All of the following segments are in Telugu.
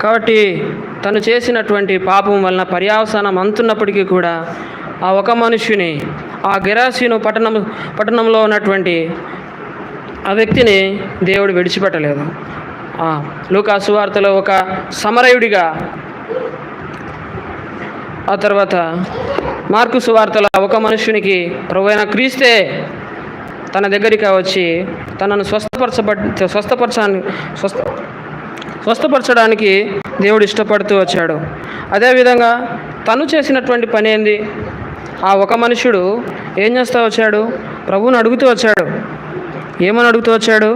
కాబట్టి తను చేసినటువంటి పాపం వలన పర్యావసానం అంతున్నప్పటికీ కూడా ఆ ఒక మనుష్యుని, ఆ గెరాసీను పట్టణంలో ఉన్నటువంటి ఆ వ్యక్తిని దేవుడు విడిచిపెట్టలేదు. లూకా సువార్తలో ఒక సమరయుడిగా, ఆ తర్వాత మార్కు సువార్తలో ఒక మనుష్యునికి ప్రభువైన క్రీస్తే తన దగ్గరికి వచ్చి తనను స్వస్థపరచడానికి దేవుడు ఇష్టపడుతూ వచ్చాడు. అదేవిధంగా తను చేసినటువంటి పని ఏంది? ఆ ఒక మనుషుడు ఏం చేస్తూ వచ్చాడు? ప్రభువుని అడుగుతూ వచ్చాడు. ఏమని అడుగుతూ వచ్చాడు?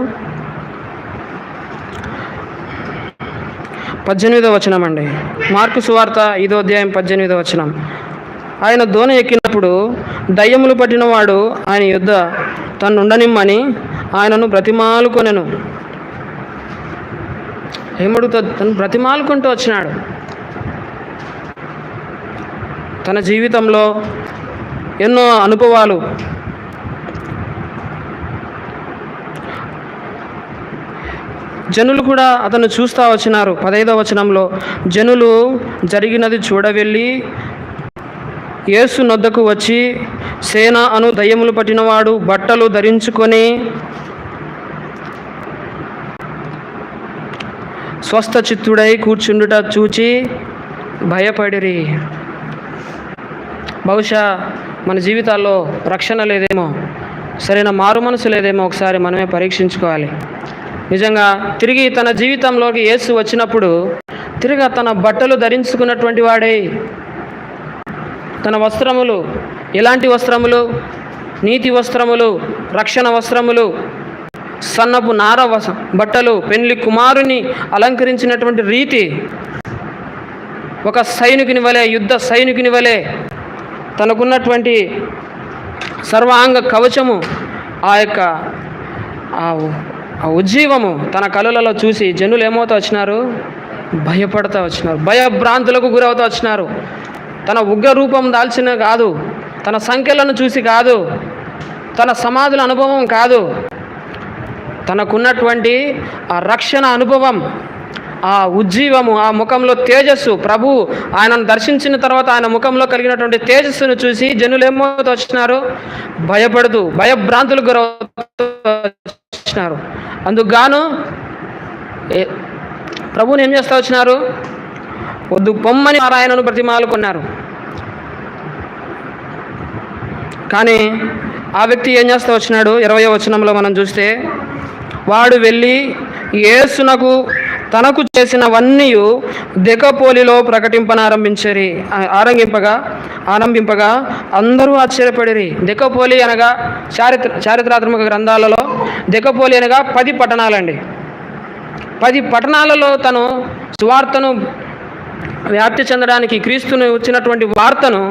18వ వచనం అండి, మార్కు సువార్త 5వ అధ్యాయం 18వ వచనం. ఆయన దోణి ఎక్కినప్పుడు దయ్యములు పట్టినవాడు ఆయన యుద్ధ తను ఉండనిమ్మని ఆయనను బ్రతిమాలుకొనెను. ఏమడుగుతా? తను బ్రతిమాలుకుంటూ వచ్చినాడు. తన జీవితంలో ఎన్నో అనుభవాలు, జనులు కూడా అతను చూస్తూ వచ్చినారు. 15వ వచనంలో, జనులు జరిగినది చూడవెళ్ళి యేసు నొద్దకు వచ్చి, సేన అను దయ్యములు పట్టినవాడు బట్టలు ధరించుకొని స్వస్థ చిత్తుడై కూర్చుండుట చూచి భయపడిరి. బహుశా మన జీవితాల్లో రక్షణ లేదేమో, సరైన మారు మనసు లేదేమో, ఒకసారి మనమే పరీక్షించుకోవాలి. నిజంగా తిరిగి తన జీవితంలోకి యేసు వచ్చినప్పుడు తిరిగి తన బట్టలు ధరించుకున్నటువంటి వాడే, తన వస్త్రములు ఎలాంటి వస్త్రములు? నీతి వస్త్రములు, రక్షణ వస్త్రములు, సన్నపు నార బట్టలు, పెళ్లి కుమారుని అలంకరించినటువంటి రీతి, ఒక సైనికుని వలె, యుద్ధ సైనికుని వలె తనకున్నటువంటి సర్వాంగ కవచము, ఆ యొక్క ఆ ఉజ్జీవము తన కళ్ళలలో చూసి జనులు ఏమవుతూ వచ్చినారు? భయపడుతూ వచ్చినారు, భయభ్రాంతులకు గురవుతూ వచ్చినారు. తన ఉగ్ర రూపం దాల్చిన కాదు, తన సంఖ్యలను చూసి కాదు, తన సమాధుల అనుభవం కాదు, తనకున్నటువంటి ఆ రక్షణ అనుభవం, ఆ ఉజ్జీవము, ఆ ముఖంలో తేజస్సు, ప్రభు ఆయనను దర్శించిన తర్వాత ఆయన ముఖంలో కలిగినటువంటి తేజస్సును చూసి జనులు ఏమవుతూ వచ్చినారు? భయపడుతూ భయభ్రాంతులు గురవుతూ వచ్చినారు. అందుకు గాను ప్రభువుని ఏం చేస్తూ వచ్చినారు? వద్దు పొమ్మని ఆయనను బ్రతిమాలుకున్నారు. కానీ ఆ వ్యక్తి ఏం చేస్తూ వచ్చినాడు? 20వ వచనంలో మనం చూస్తే, వాడు వెళ్ళి యేసునకు తనకు చేసినవన్నీ దెకపోలిలో ఆరంభింపగా అందరూ ఆశ్చర్యపడిరి. దెకపోలి అనగా చారిత్రాత్మక గ్రంథాలలో దెకపోలి అనగా 10 పట్టణాలండి. 10 పట్టణాలలో తను సువార్తను వ్యాప్తి చెందడానికి, క్రీస్తును వచ్చినటువంటి వార్తను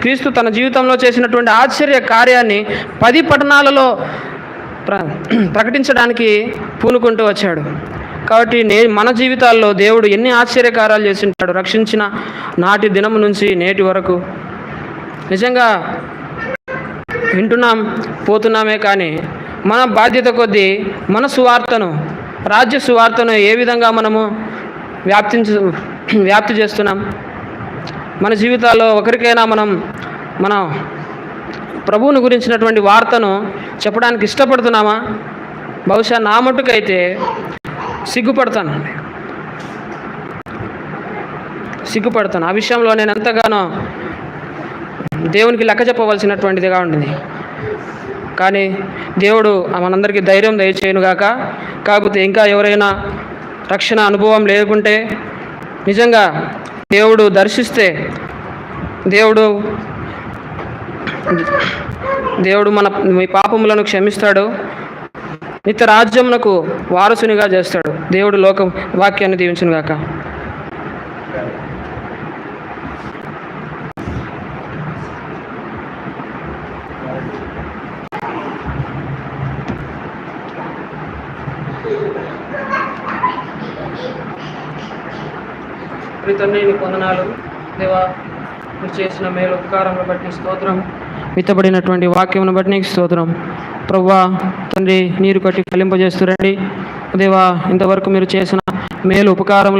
క్రీస్తు తన జీవితంలో చేసినటువంటి ఆశ్చర్య కార్యాన్ని 10 పట్టణాలలో ప్రకటించడానికి పూనుకుంటూ వచ్చాడు. కాబట్టి మన జీవితాల్లో దేవుడు ఎన్ని ఆశ్చర్యకార్యాలు చేసి ఉంటాడు రక్షించిన నాటి దినం నుంచి నేటి వరకు. నిజంగా వింటున్నాం, పోతున్నామే, కానీ మన బాధ్యత కొద్దీ మన సువార్తను, రాజ్య సువార్తను ఏ విధంగా మనము వ్యాప్తి చేస్తున్నాం? మన జీవితాల్లో ఒకరికైనా మన ప్రభువుని గురించినటువంటి వార్తను చెప్పడానికి ఇష్టపడుతున్నామా? బహుశా నా మట్టుకైతే సిగ్గుపడతాను. ఆ విషయంలో నేను ఎంతగానో దేవునికి లెక్క చెప్పవలసినటువంటిదిగా ఉంటుంది. కానీ దేవుడు మనందరికీ ధైర్యం దయచేయునుగాక. కాకపోతే ఇంకా ఎవరైనా రక్షణ అనుభవం లేకుంటే, నిజంగా దేవుడు దర్శిస్తే దేవుడు మీ పాపములను క్షమిస్తాడు, నిత్య రాజ్యమునకు వారసునిగా చేస్తాడు. దేవుడు వాక్యాన్ని దీవించునుగాక. తండ్రి నీకు వందనాలు దేవా, మీరు చేసిన మేలు ఉపకారమును బట్టి స్తోత్రం, విత్తబడినటువంటి వాక్యమును బట్టి నీకు స్తోత్రం. ప్రభువా తండ్రి, నీరు కట్టి ఫలింపజేస్తురండి దేవా. ఇంతవరకు మీరు చేసిన మేలు ఉపకారములు